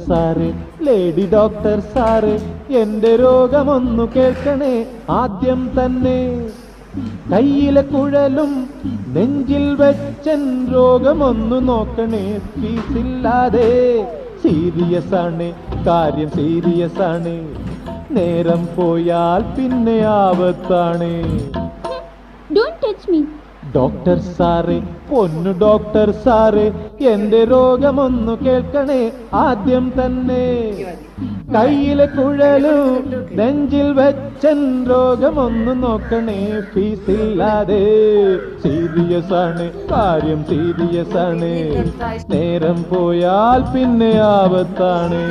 Sir, lady doctor sir, എന്റെ രോഗമൊന്നു കേൾക്കണേ ആദ്യം തന്നെ. കയ്യിലെ കുഴലും നെഞ്ചിൽ വെച്ചൻ രോഗമൊന്നു നോക്കണേ ഫീസില്ലാതെ. സീരിയസ് ആണ് കാര്യം, സീരിയസ് ആണ്, നേരം പോയാൽ പിന്നെ ആപത്താണ്. Don't touch me. ഡോക്ടർ സാറേ, പൊന്നു ഡോക്ടർ സാറേ, എന്റെ രോഗമൊന്നു കേൾക്കണേ ആദ്യം തന്നെ. കയ്യിലെ കുഴലു നെഞ്ചിൽ വെച്ചൻ രോഗമൊന്നു നോക്കണേ ഫീസില്ലാതെ. സീരിയസ് ആണ് കാര്യം, സീരിയസ് ആണ്, നേരം പോയാൽ പിന്നെ ആപത്താണ്.